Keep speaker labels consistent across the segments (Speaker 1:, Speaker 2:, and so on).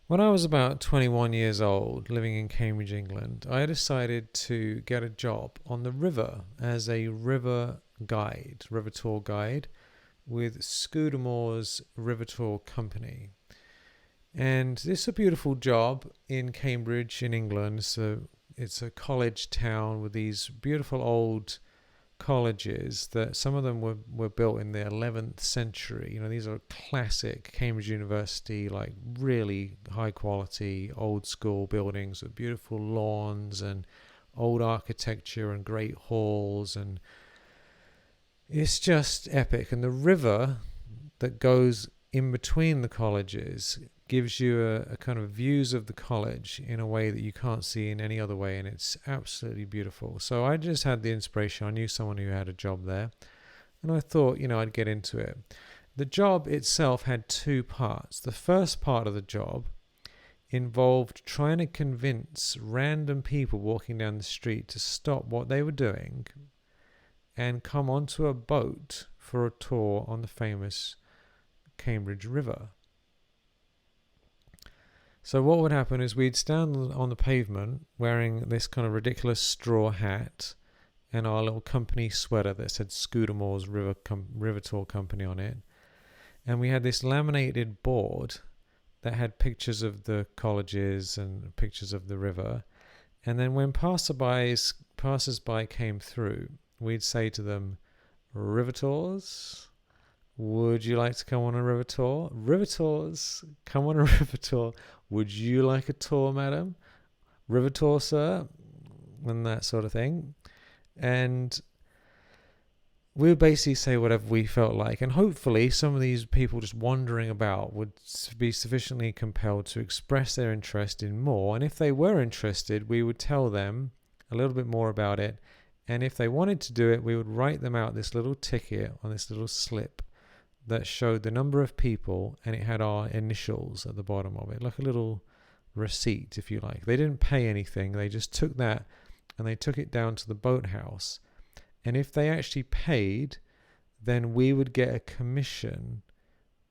Speaker 1: When I was about 21 years old, living in Cambridge, England, I decided to get a job on the river as a river tour guide with Scudamores River Tour Company. And this is a beautiful job in Cambridge, in England. So it's a college town with these beautiful old colleges that some of them were built in the 11th century. These are classic Cambridge University, like really high quality old school buildings with beautiful lawns and old architecture and great halls, and it's just epic. And the river that goes in between the colleges gives you a kind of views of the college in a way that you can't see in any other way, and it's absolutely beautiful. So I just had the inspiration. I knew someone who had a job there, and I thought, I'd get into it. The job itself had two parts. The first part of the job involved trying to convince random people walking down the street to stop what they were doing and come onto a boat for a tour on the famous Cambridge River. So what would happen is we'd stand on the pavement wearing this kind of ridiculous straw hat and our little company sweater that said Scudamores River Tour Company on it. And we had this laminated board that had pictures of the colleges and pictures of the river. And then when passersby came through, we'd say to them, "River tours? Would you like to come on a river tour? River tours, come on a river tour. Would you like a tour, madam? River tour, sir?" And that sort of thing. And we would basically say whatever we felt like. And hopefully some of these people just wandering about would be sufficiently compelled to express their interest in more. And if they were interested, we would tell them a little bit more about it. And if they wanted to do it, we would write them out this little ticket on this little slip that showed the number of people, and it had our initials at the bottom of it, like a little receipt, if you like. They didn't pay anything. They just took that and they took it down to the boathouse. And if they actually paid, then we would get a commission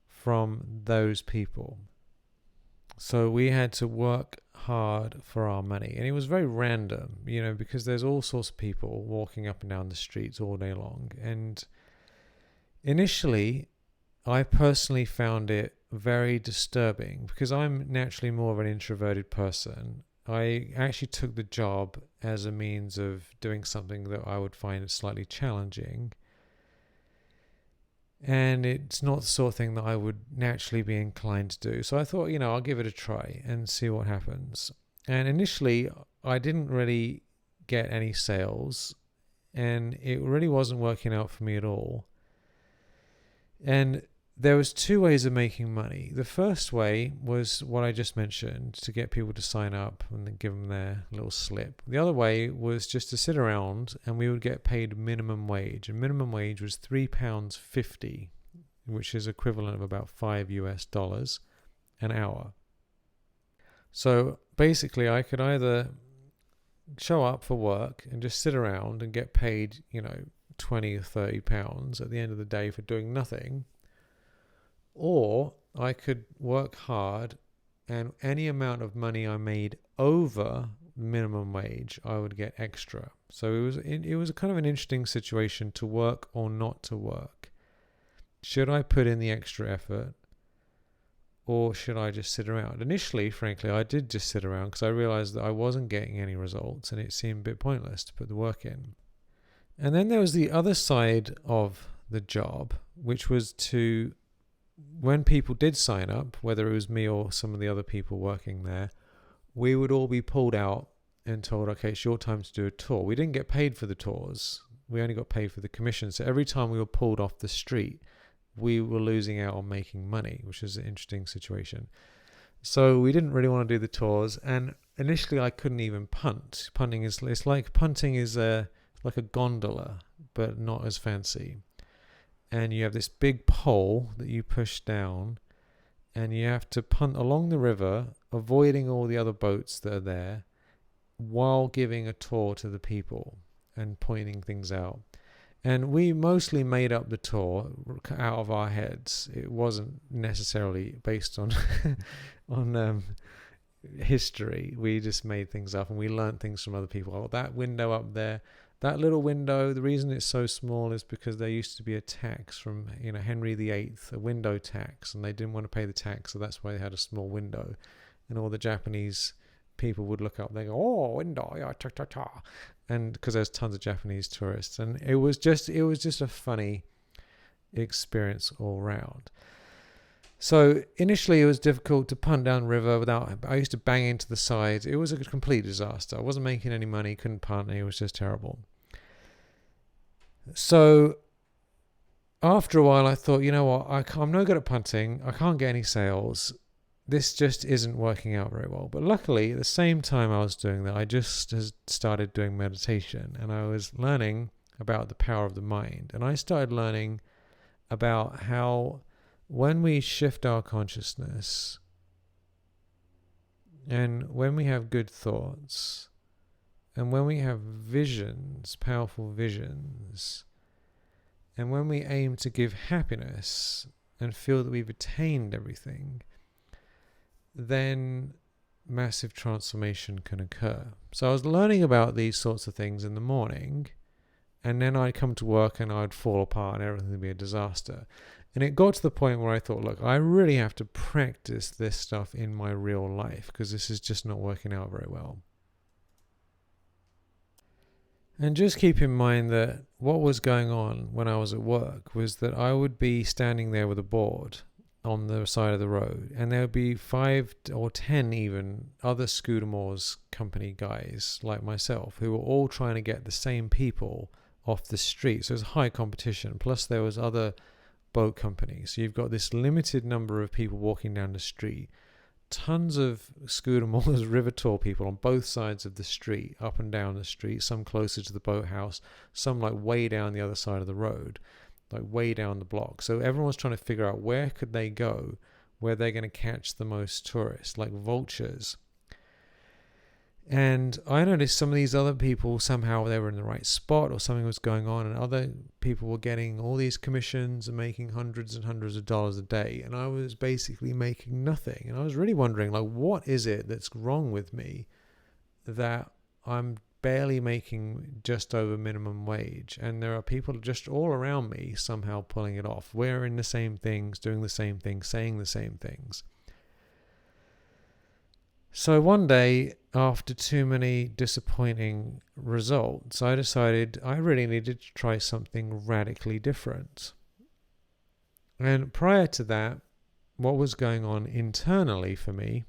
Speaker 1: from those people. So we had to work hard for our money. And it was very random, because there's all sorts of people walking up and down the streets all day long. And initially, I personally found it very disturbing because I'm naturally more of an introverted person. I actually took the job as a means of doing something that I would find slightly challenging. And it's not the sort of thing that I would naturally be inclined to do. So I thought, I'll give it a try and see what happens. And initially, I didn't really get any sales, and it really wasn't working out for me at all. And there was two ways of making money. The first way was what I just mentioned, to get people to sign up and then give them their little slip. The other way was just to sit around and we would get paid minimum wage. And minimum wage was £3.50, which is equivalent of about $5 an hour. So basically I could either show up for work and just sit around and get paid, 20 or 30 pounds at the end of the day for doing nothing, or I could work hard, and any amount of money I made over minimum wage, I would get extra. So it was kind of an interesting situation, to work or not to work. Should I put in the extra effort, or should I just sit around? Initially, frankly, I did just sit around because I realized that I wasn't getting any results and it seemed a bit pointless to put the work in. And then there was the other side of the job, which was to, when people did sign up, whether it was me or some of the other people working there, we would all be pulled out and told, okay, it's your time to do a tour. We didn't get paid for the tours. We only got paid for the commission. So every time we were pulled off the street, we were losing out on making money, which is an interesting situation. So we didn't really want to do the tours. And initially I couldn't even punt. Punting is like a gondola, but not as fancy. And you have this big pole that you push down, and you have to punt along the river, avoiding all the other boats that are there, while giving a tour to the people and pointing things out. And we mostly made up the tour out of our heads. It wasn't necessarily based on on history. We just made things up, and we learned things from other people. Oh, that window up there, that little window, the reason it's so small is because there used to be a tax from Henry VIII, a window tax, and they didn't want to pay the tax, so that's why they had a small window. And all the Japanese people would look up, they go, oh, window, yeah, ta ta ta, and because there's tons of Japanese tourists, and it was just a funny experience all round. So initially it was difficult to punt down river I used to bang into the sides. It was a complete disaster. I wasn't making any money, couldn't punt, and it was just terrible. So after a while I thought, you know what, I'm no good at punting, I can't get any sales, this just isn't working out very well. But luckily, at the same time I was doing that, I just started doing meditation, and I was learning about the power of the mind. And I started learning about how when we shift our consciousness and when we have good thoughts and when we have visions, powerful visions, and when we aim to give happiness and feel that we've attained everything, then massive transformation can occur. So I was learning about these sorts of things in the morning, and then I'd come to work and I'd fall apart and everything would be a disaster. And it got to the point where I thought, look, I really have to practice this stuff in my real life, because this is just not working out very well. And just keep in mind that what was going on when I was at work was that I would be standing there with a board on the side of the road, and there would be 5 or 10 even other Scudamores company guys like myself who were all trying to get the same people off the street. So it was high competition. Plus there was other boat companies. So you've got this limited number of people walking down the street. Tons of Scudamores River Tour people on both sides of the street, up and down the street, some closer to the boathouse, some like way down the other side of the road, like way down the block. So everyone's trying to figure out where could they go, where they're going to catch the most tourists, like vultures. And I noticed some of these other people, somehow they were in the right spot or something was going on, and other people were getting all these commissions and making hundreds and hundreds of dollars a day, and I was basically making nothing. And I was really wondering, like, what is it that's wrong with me that I'm barely making just over minimum wage, and there are people just all around me somehow pulling it off, wearing the same things, doing the same things, saying the same things. So one day, after too many disappointing results, I decided I really needed to try something radically different. And prior to that, what was going on internally for me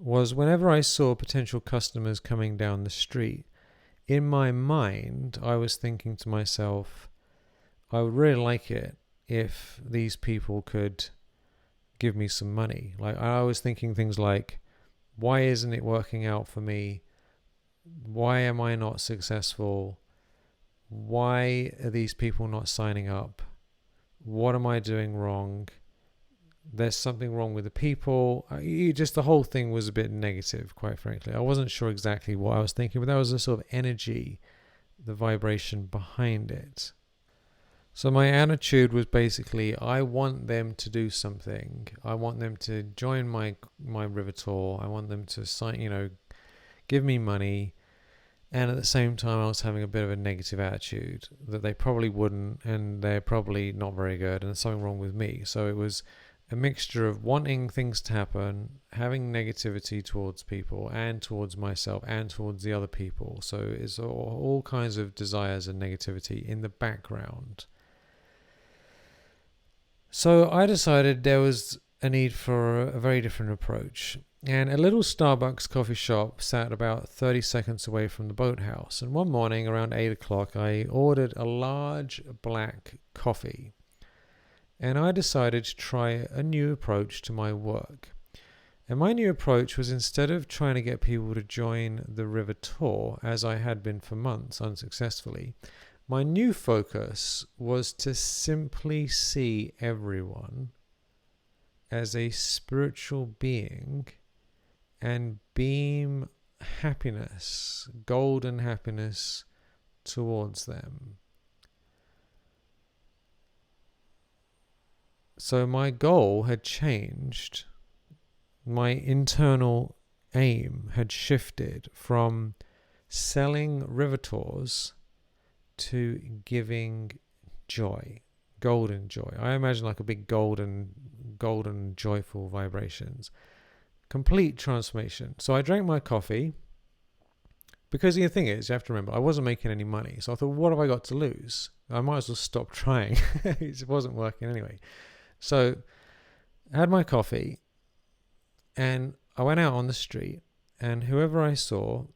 Speaker 1: was whenever I saw potential customers coming down the street, in my mind, I was thinking to myself, I would really like it if these people could give me some money. Like, I was thinking things like, why isn't it working out for me? Why am I not successful? Why are these people not signing up? What am I doing wrong? There's something wrong with the people. Just the whole thing was a bit negative, quite frankly. I wasn't sure exactly what I was thinking, but that was the sort of energy, the vibration behind it. So my attitude was basically, I want them to do something. I want them to join my river tour. I want them to sign, give me money. And at the same time, I was having a bit of a negative attitude that they probably wouldn't, and they're probably not very good, and there's something wrong with me. So it was a mixture of wanting things to happen, having negativity towards people and towards myself and towards the other people. So it's all kinds of desires and negativity in the background. So I decided there was a need for a very different approach. And a little Starbucks coffee shop sat about 30 seconds away from the boathouse. And one morning around 8 o'clock, I ordered a large black coffee. And I decided to try a new approach to my work. And my new approach was, instead of trying to get people to join the river tour, as I had been for months unsuccessfully, my new focus was to simply see everyone as a spiritual being and beam happiness, golden happiness, towards them. So my goal had changed. My internal aim had shifted from selling river tours to giving joy, golden joy. I imagine like a big golden joyful vibrations. Complete transformation. So I drank my coffee, because the thing is, you have to remember, I wasn't making any money. So I thought, what have I got to lose? I might as well stop trying. It wasn't working anyway. So I had my coffee and I went out on the street, and whoever I saw,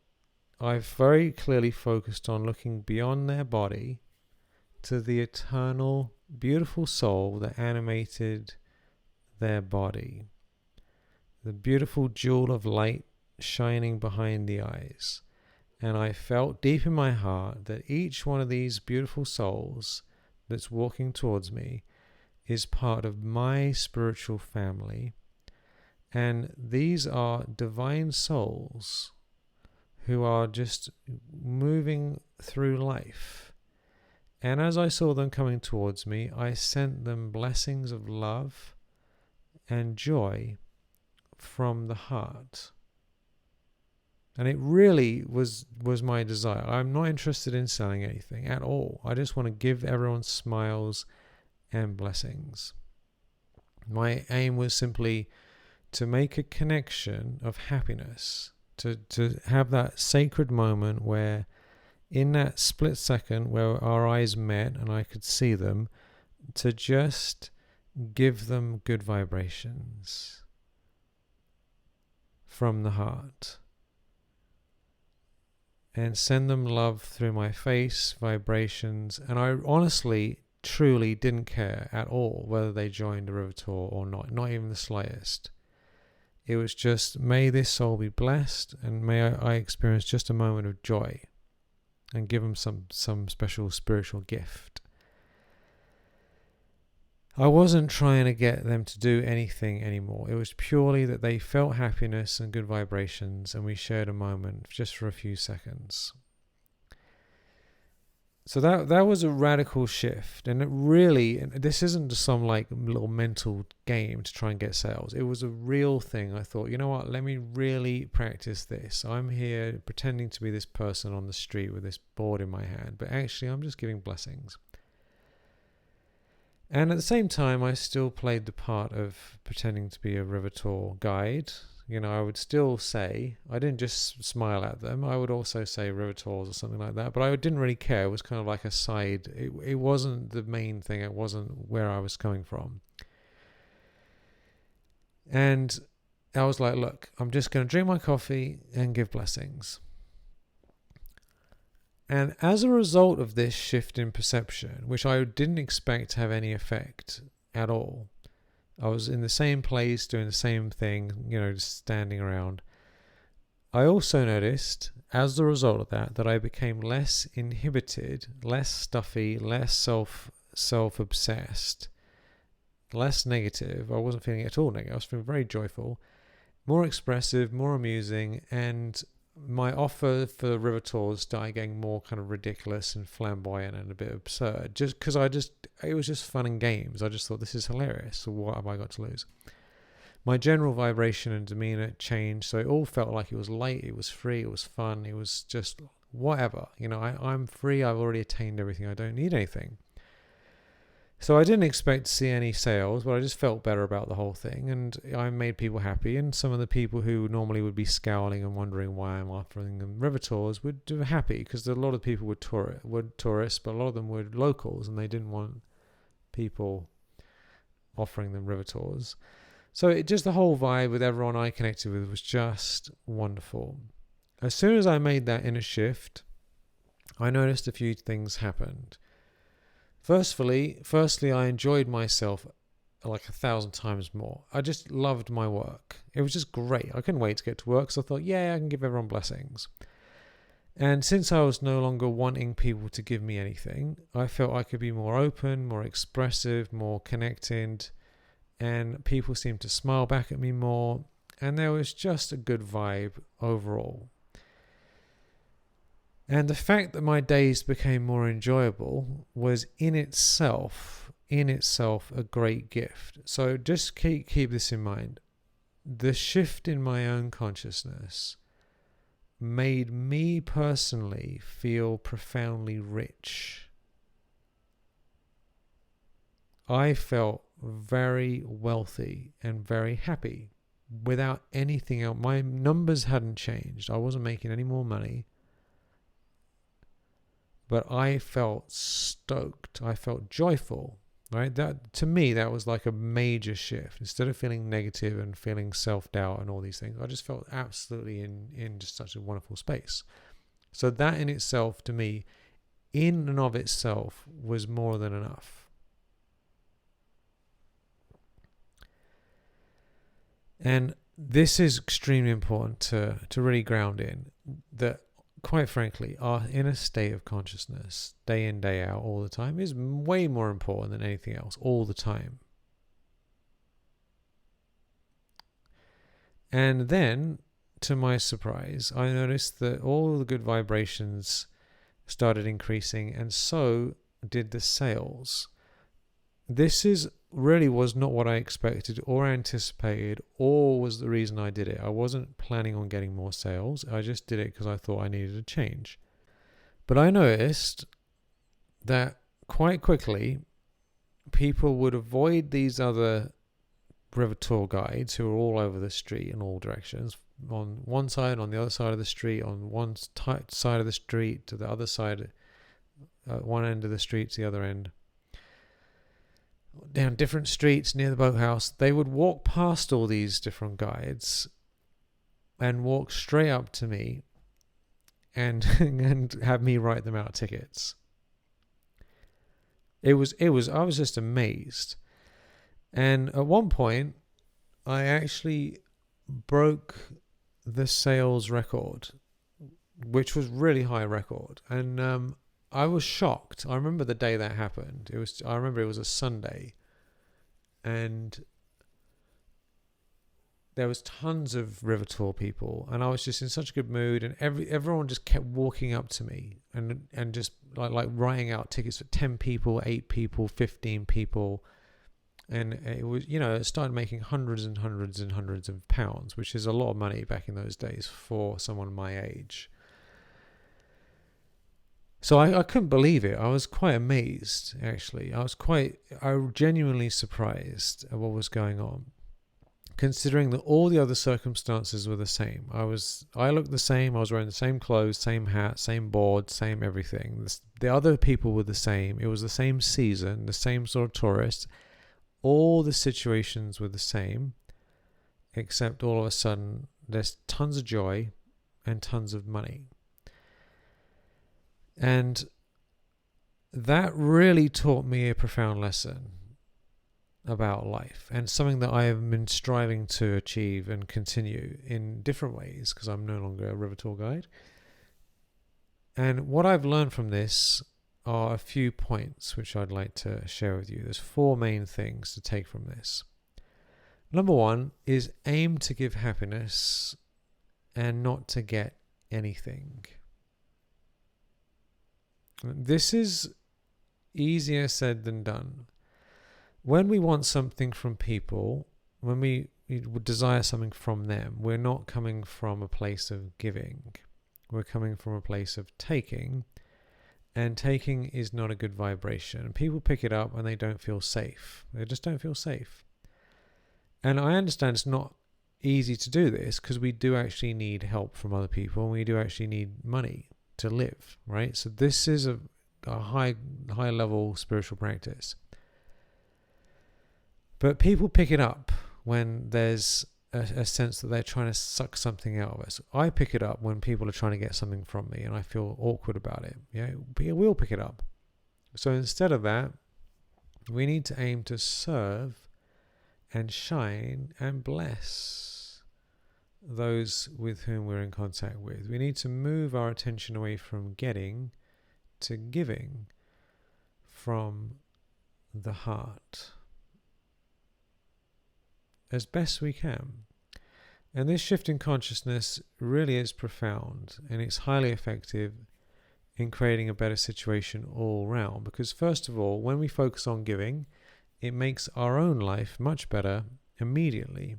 Speaker 1: I very clearly focused on looking beyond their body to the eternal, beautiful soul that animated their body. The beautiful jewel of light shining behind the eyes. And I felt deep in my heart that each one of these beautiful souls that's walking towards me is part of my spiritual family. And these are divine souls who are just moving through life. And as I saw them coming towards me, I sent them blessings of love and joy from the heart. And it really was my desire. I'm not interested in selling anything at all. I just want to give everyone smiles and blessings. My aim was simply to make a connection of happiness, to have that sacred moment where in that split second where our eyes met and I could see them, to just give them good vibrations from the heart and send them love through my face, vibrations. And I honestly, truly didn't care at all whether they joined the river tour or not even the slightest. It was just, may this soul be blessed, and may I experience just a moment of joy and give them some special spiritual gift. I wasn't trying to get them to do anything anymore. It was purely that they felt happiness and good vibrations, and we shared a moment just for a few seconds. So that was a radical shift, and it really, this isn't just some like little mental game to try and get sales. It was a real thing. I thought, you know what, let me really practice this. I'm here pretending to be this person on the street with this board in my hand, but actually I'm just giving blessings. And at the same time, I still played the part of pretending to be a river tour guide. You know, I would still say, I didn't just smile at them, I would also say river tours or something like that, but I didn't really care. It was kind of like a side. It wasn't the main thing. It wasn't where I was coming from. And I was like, look, I'm just going to drink my coffee and give blessings. And as a result of this shift in perception, which I didn't expect to have any effect at all, I was in the same place doing the same thing, you know, just standing around. I also noticed, as a result of that I became less inhibited, less stuffy, less self-obsessed, less negative. I wasn't feeling at all negative. I was feeling very joyful, more expressive, more amusing, and my offer for river tours started getting more kind of ridiculous and flamboyant and a bit absurd, just because it was just fun and games. I just thought, this is hilarious, so what have I got to lose? My general vibration and demeanor changed, so it all felt like it was light, it was free, it was fun, it was just whatever. You know, I'm free, I've already attained everything, I don't need anything. So I didn't expect to see any sales, but I just felt better about the whole thing, and I made people happy. And some of the people who normally would be scowling and wondering why I'm offering them river tours would be happy, because a lot of people were tourists, but a lot of them were locals, and they didn't want people offering them river tours. So it just, the whole vibe with everyone I connected with was just wonderful. As soon as I made that inner shift, I noticed a few things happened. Firstly, I enjoyed myself like 1,000 times more. I just loved my work. It was just great. I couldn't wait to get to work, so I thought, yeah, I can give everyone blessings. And since I was no longer wanting people to give me anything, I felt I could be more open, more expressive, more connected, and people seemed to smile back at me more, and there was just a good vibe overall. And the fact that my days became more enjoyable was in itself a great gift. So just keep this in mind. The shift in my own consciousness made me personally feel profoundly rich. I felt very wealthy and very happy without anything else. My numbers hadn't changed. I wasn't making any more money. But I felt stoked. I felt joyful, right? That, to me, that was like a major shift. Instead of feeling negative and feeling self-doubt and all these things, I just felt absolutely in just such a wonderful space. So that in itself, to me, in and of itself, was more than enough. And this is extremely important to really ground in, that quite frankly, our inner state of consciousness, day in, day out, all the time, is way more important than anything else, all the time. And then, to my surprise, I noticed that all the good vibrations started increasing, and so did the sales. This really was not what I expected or anticipated, or was the reason I did it. I wasn't planning on getting more sales. I just did it because I thought I needed a change. But I noticed that quite quickly, people would avoid these other river tour guides who are all over the street in all directions, on one side, on the other side of the street, on one side of the street to the other side, one end of the street to the other end, down different streets near the boathouse. They would walk past all these different guides and walk straight up to me and and have me write them out tickets. I was just amazed. And at one point, I actually broke the sales record, which was really high record. And I was shocked. I remember the day that happened. I remember it was a Sunday, and there was tons of river tour people, and I was just in such a good mood, and everyone just kept walking up to me and just like writing out tickets for 10 people, 8 people, 15 people. And it was, it started making hundreds and hundreds and hundreds of pounds, which is a lot of money back in those days for someone my age. So I couldn't believe it. I was quite amazed, actually. I was genuinely surprised at what was going on, considering that all the other circumstances were the same. I looked the same. I was wearing the same clothes, same hat, same board, same everything. The other people were the same. It was the same season, the same sort of tourists. All the situations were the same, except all of a sudden there's tons of joy and tons of money. And that really taught me a profound lesson about life, and something that I have been striving to achieve and continue in different ways, because I'm no longer a river tour guide. And what I've learned from this are a few points which I'd like to share with you. There's 4 main things to take from this. Number 1 is aim to give happiness and not to get anything. This is easier said than done. When we want something from people, when we desire something from them, we're not coming from a place of giving. We're coming from a place of taking, and taking is not a good vibration. People pick it up and they don't feel safe. They just don't feel safe. And I understand it's not easy to do this, because we do actually need help from other people, and we do actually need money to live, right? So this is a high level spiritual practice. But people pick it up when there's a sense that they're trying to suck something out of us. I pick it up when people are trying to get something from me and I feel awkward about it. We all pick it up. So instead of that, we need to aim to serve and shine and bless those with whom we're in contact with. We need to move our attention away from getting to giving from the heart as best we can. And this shift in consciousness really is profound, and it's highly effective in creating a better situation all round. Because first of all, when we focus on giving, it makes our own life much better immediately.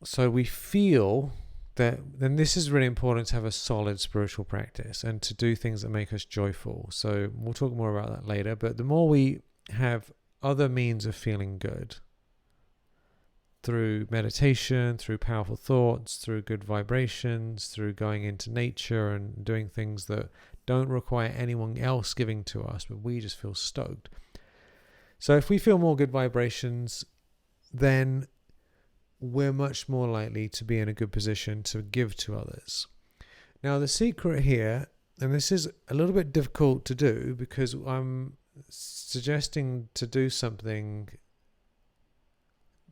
Speaker 1: So we feel that, then this is really important to have a solid spiritual practice and to do things that make us joyful. So we'll talk more about that later, but the more we have other means of feeling good, through meditation, through powerful thoughts, through good vibrations, through going into nature and doing things that don't require anyone else giving to us, but we just feel stoked. So if we feel more good vibrations, then we're much more likely to be in a good position to give to others. Now, the secret here, and this is a little bit difficult to do because I'm suggesting to do something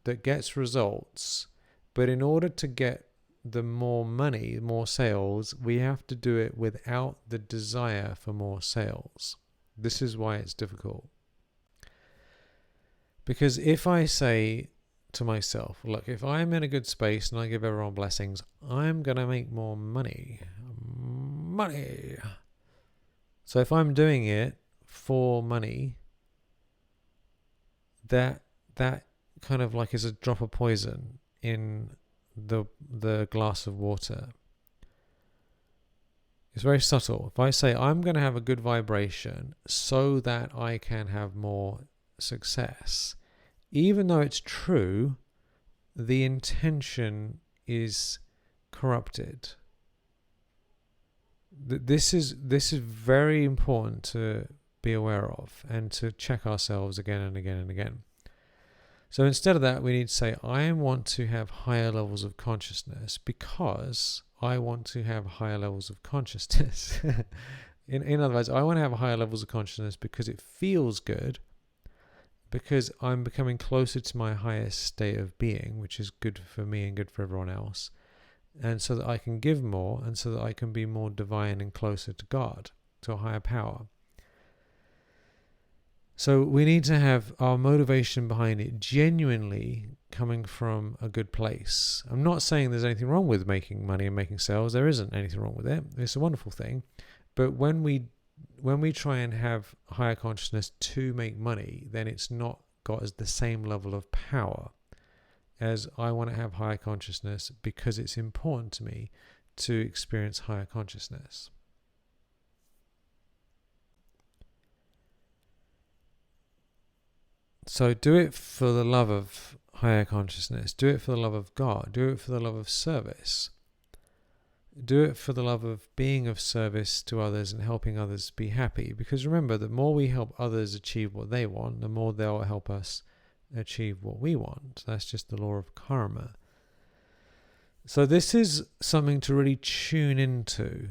Speaker 1: that gets results, but in order to get the more money, more sales, we have to do it without the desire for more sales. This is why it's difficult. Because if I say to myself, look, if I'm in a good space and I give everyone blessings, I'm going to make more money. Money. So if I'm doing it for money, that kind of like is a drop of poison in the glass of water. It's very subtle. If I say I'm going to have a good vibration so that I can have more success, even though it's true, the intention is corrupted. This is very important to be aware of and to check ourselves again and again and again. So instead of that, we need to say, I want to have higher levels of consciousness because I want to have higher levels of consciousness. In other words, I want to have higher levels of consciousness because it feels good, because I'm becoming closer to my highest state of being, which is good for me and good for everyone else, and so that I can give more and so that I can be more divine and closer to God, to a higher power. So we need to have our motivation behind it genuinely coming from a good place. I'm not saying there's anything wrong with making money and making sales. There isn't anything wrong with it. It's a wonderful thing. But when we try and have higher consciousness to make money, then it's not got as the same level of power as I want to have higher consciousness because it's important to me to experience higher consciousness. So do it for the love of higher consciousness. Do it for the love of God. Do it for the love of service. Do it for the love of being of service to others and helping others be happy. Because remember, the more we help others achieve what they want, the more they'll help us achieve what we want. That's just the law of karma. So this is something to really tune into,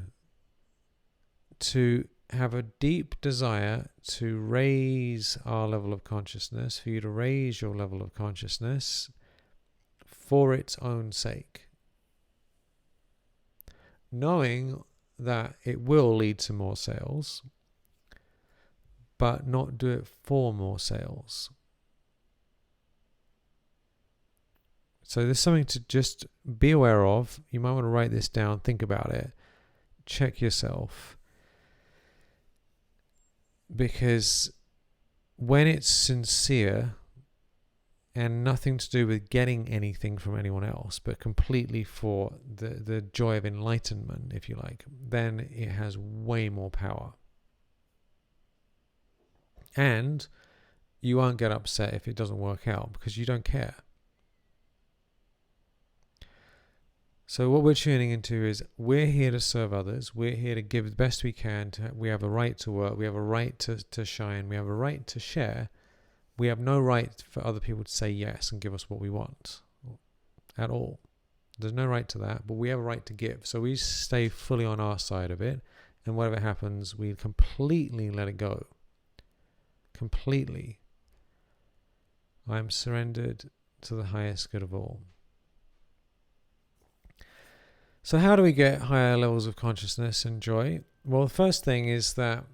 Speaker 1: to have a deep desire to raise our level of consciousness, for you to raise your level of consciousness for its own sake. Knowing that it will lead to more sales, but not do it for more sales. So there's something to just be aware of. You might want to write this down, think about it, check yourself. Because when it's sincere and nothing to do with getting anything from anyone else, but completely for the joy of enlightenment, if you like, then it has way more power. And you won't get upset if it doesn't work out because you don't care. So what we're tuning into is we're here to serve others. We're here to give the best we can. We have a right to work. We have a right to shine. We have a right to share. We have no right for other people to say yes and give us what we want at all. There's no right to that, but we have a right to give. So we stay fully on our side of it, and whatever happens, we completely let it go. Completely. I am surrendered to the highest good of all. So how do we get higher levels of consciousness and joy? Well, the first thing is that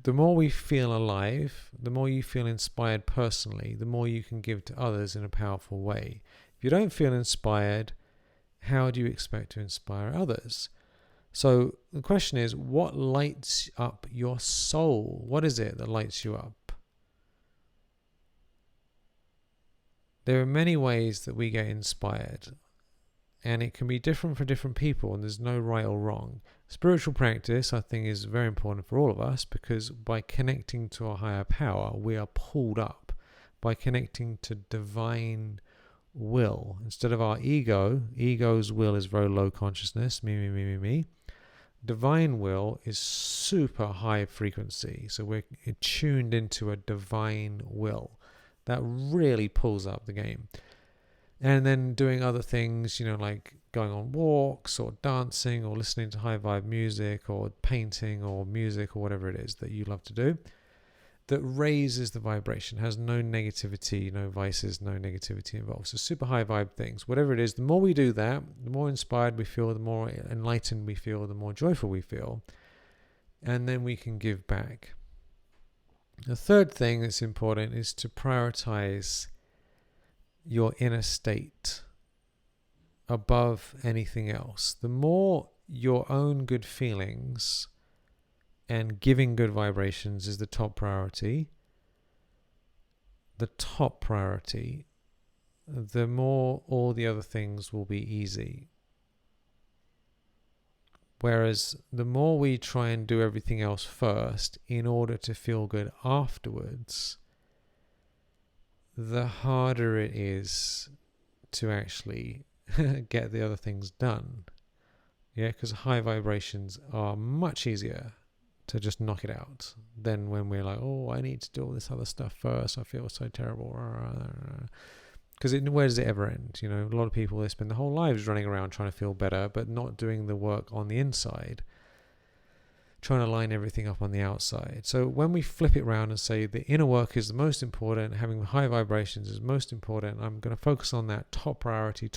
Speaker 1: the more we feel alive, the more you feel inspired personally, the more you can give to others in a powerful way. If you don't feel inspired, how do you expect to inspire others? So the question is, what lights up your soul? What is it that lights you up? There are many ways that we get inspired, and it can be different for different people, and there's no right or wrong. Spiritual practice, I think, is very important for all of us, because by connecting to a higher power, we are pulled up. By connecting to divine will, instead of our ego's will is very low consciousness, me. Divine will is super high frequency, so we're tuned into a divine will that really pulls up the game. And then doing other things, like going on walks or dancing or listening to high vibe music or painting or music or whatever it is that you love to do, that raises the vibration, has no negativity, no vices, no negativity involved. So super high vibe things, whatever it is, the more we do that, the more inspired we feel, the more enlightened we feel, the more joyful we feel. And then we can give back. The third thing that's important is to prioritize your inner state above anything else. The more your own good feelings and giving good vibrations is the top priority, the more all the other things will be easy. Whereas the more we try and do everything else first in order to feel good afterwards, the harder it is to actually get the other things done. Yeah, because high vibrations are much easier to just knock it out than when we're like, oh, I need to do all this other stuff first. I feel so terrible. Because where does it ever end? A lot of people, they spend their whole lives running around trying to feel better, but not doing the work on the inside, trying to line everything up on the outside. So when we flip it around and say the inner work is the most important, having high vibrations is most important, I'm going to focus on that top priority,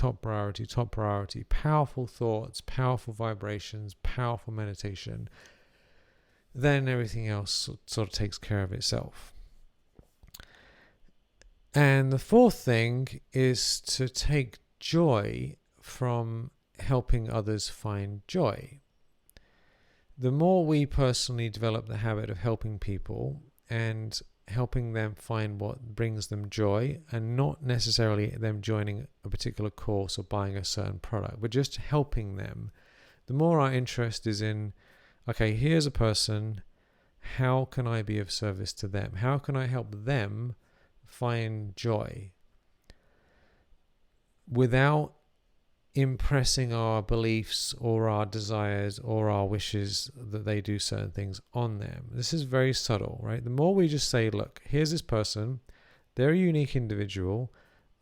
Speaker 1: powerful thoughts, powerful vibrations, powerful meditation, then everything else sort of takes care of itself. And the fourth thing is to take joy from helping others find joy. The more we personally develop the habit of helping people and helping them find what brings them joy, and not necessarily them joining a particular course or buying a certain product, but just helping them, the more our interest is in, okay, here's a person, how can I be of service to them? How can I help them find joy without impressing our beliefs or our desires or our wishes that they do certain things on them? This is very subtle, right? The more we just say, look, here's this person, they're a unique individual,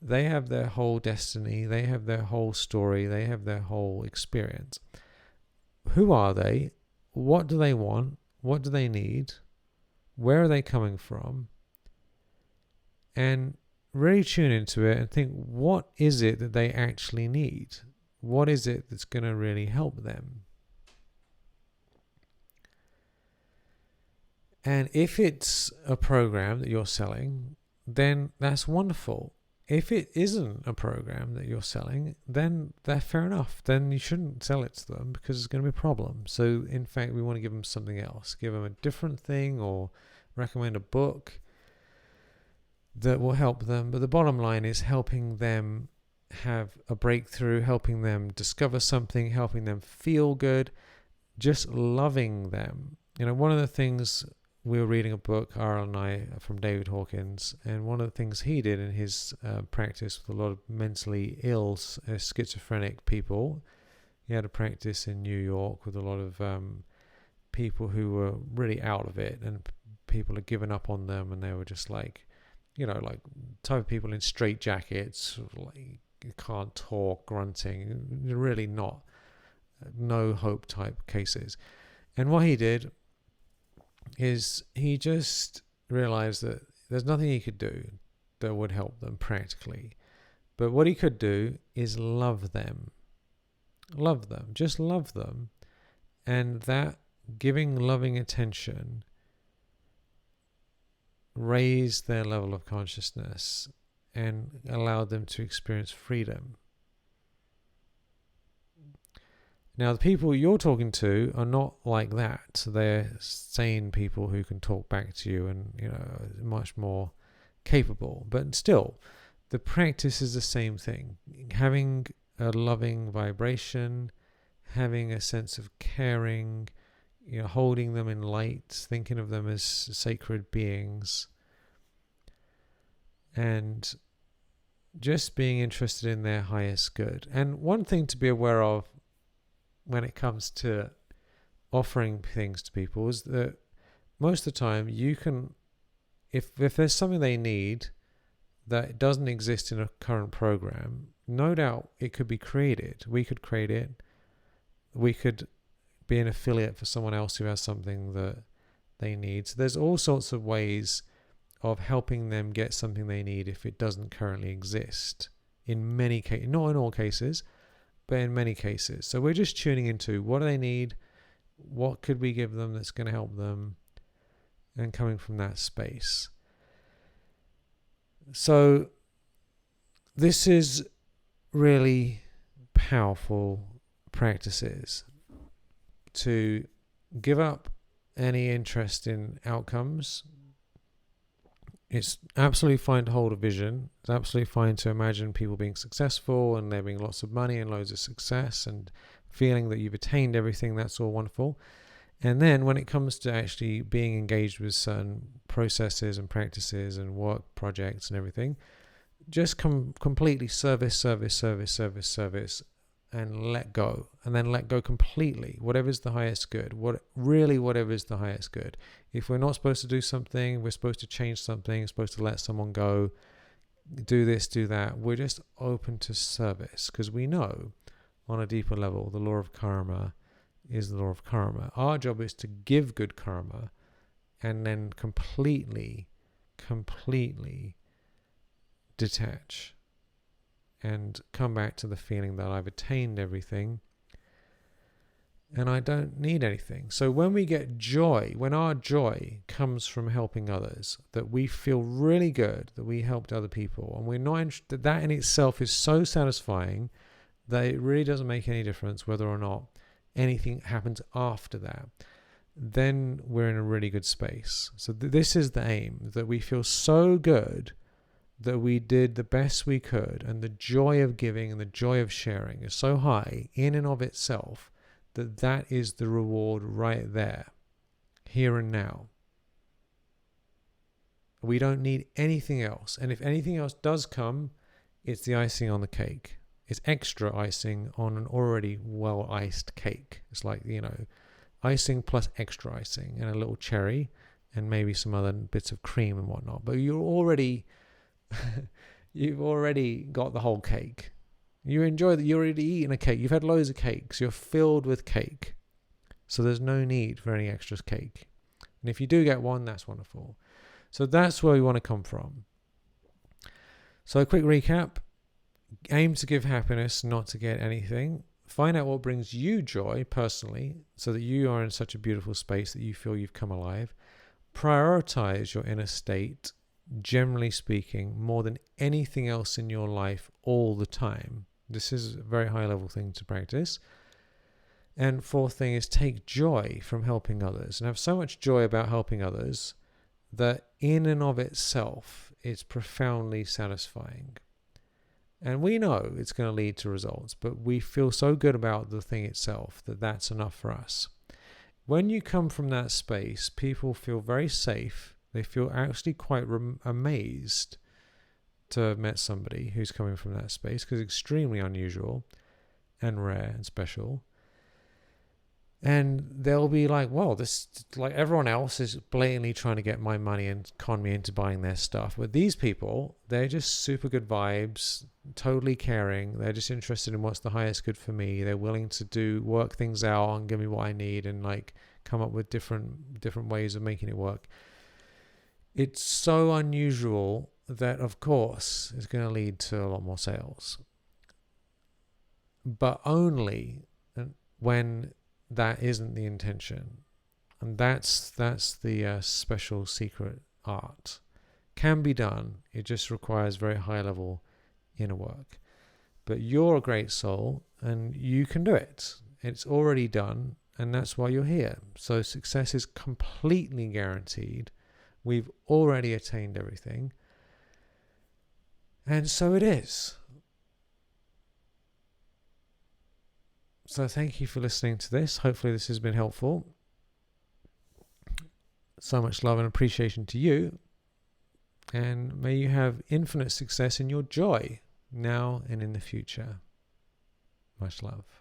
Speaker 1: they have their whole destiny, they have their whole story, they have their whole experience. Who are they? What do they want? What do they need? Where are they coming from? And really tune into it and think, what is it that they actually need? What is it that's going to really help them? And if it's a program that you're selling, then that's wonderful. If it isn't a program that you're selling, then that's fair enough. Then you shouldn't sell it to them, because it's going to be a problem. So in fact, we want to give them something else. Give them a different thing, or recommend a book that will help them. But the bottom line is helping them have a breakthrough, helping them discover something, helping them feel good, just loving them. One of the things, we were reading a book, Arl and I, from David Hawkins, and one of the things he did in his practice with a lot of mentally ill, schizophrenic people, he had a practice in New York with a lot of people who were really out of it, and people had given up on them, and they were just like, like type of people in straitjackets, like you can't talk, grunting, really not, no hope type cases. And what he did is he just realized that there's nothing he could do that would help them practically. But what he could do is love them. Just love them. And that giving loving attention raised their level of consciousness and allowed them to experience freedom. Now, the people you're talking to are not like that. They're sane people who can talk back to you and, much more capable. But still, the practice is the same thing. Having a loving vibration, having a sense of caring, holding them in light, thinking of them as sacred beings, and just being interested in their highest good. And one thing to be aware of when it comes to offering things to people is that most of the time you can, if there's something they need that doesn't exist in a current program, no doubt it could be created. We could create it. We could be an affiliate for someone else who has something that they need. So there's all sorts of ways of helping them get something they need if it doesn't currently exist. In many cases, not in all cases, but in many cases. So we're just tuning into what do they need, what could we give them that's going to help them, and coming from that space. So this is really powerful practices to give up any interest in outcomes. It's absolutely fine to hold a vision. It's absolutely fine to imagine people being successful and there being lots of money and loads of success and feeling that you've attained everything. That's all wonderful. And then when it comes to actually being engaged with certain processes and practices and work projects and everything, just completely service, and let go. And then let go completely. Whatever's the highest good. Whatever is the highest good. If we're not supposed to do something, we're supposed to change something, we're supposed to let someone go, do this, do that. We're just open to service because we know on a deeper level the law of karma is the law of karma. Our job is to give good karma and then completely detach and come back to the feeling that I've attained everything and I don't need anything. So when we get joy, when our joy comes from helping others, that we feel really good that we helped other people, and we're not interested, that in itself is so satisfying that it really doesn't make any difference whether or not anything happens after that. Then we're in a really good space. So this is the aim, that we feel so good that we did the best we could, and the joy of giving and the joy of sharing is so high in and of itself that is the reward right there, here and now. We don't need anything else. And if anything else does come, it's the icing on the cake. It's extra icing on an already well-iced cake. It's like, icing plus extra icing and a little cherry and maybe some other bits of cream and whatnot. But you've already got the whole cake. You enjoy that. You're already eating a cake. You've had loads of cakes. You're filled with cake. So there's no need for any extra cake. And if you do get one, that's wonderful. So that's where we want to come from. So a quick recap. Aim to give happiness, not to get anything. Find out what brings you joy personally so that you are in such a beautiful space that you feel you've come alive. Prioritize your inner state, generally speaking, more than anything else in your life all the time. This is a very high level thing to practice. And fourth thing is take joy from helping others and have so much joy about helping others that in and of itself it's profoundly satisfying. And we know it's going to lead to results, but we feel so good about the thing itself that that's enough for us. When you come from that space, people feel very safe. They feel actually quite amazed to have met somebody who's coming from that space, because it's extremely unusual and rare and special. And they'll be like, well, this, like everyone else is blatantly trying to get my money and con me into buying their stuff. But these people, they're just super good vibes, totally caring. They're just interested in what's the highest good for me. They're willing to work things out and give me what I need and like come up with different ways of making it work. It's so unusual that, of course, it's going to lead to a lot more sales. But only when that isn't the intention. And that's the special secret art. Can be done. It just requires very high level inner work. But you're a great soul and you can do it. It's already done, and that's why you're here. So success is completely guaranteed. We've already attained everything. And so it is. So thank you for listening to this. Hopefully this has been helpful. So much love and appreciation to you. And may you have infinite success in your joy now and in the future. Much love.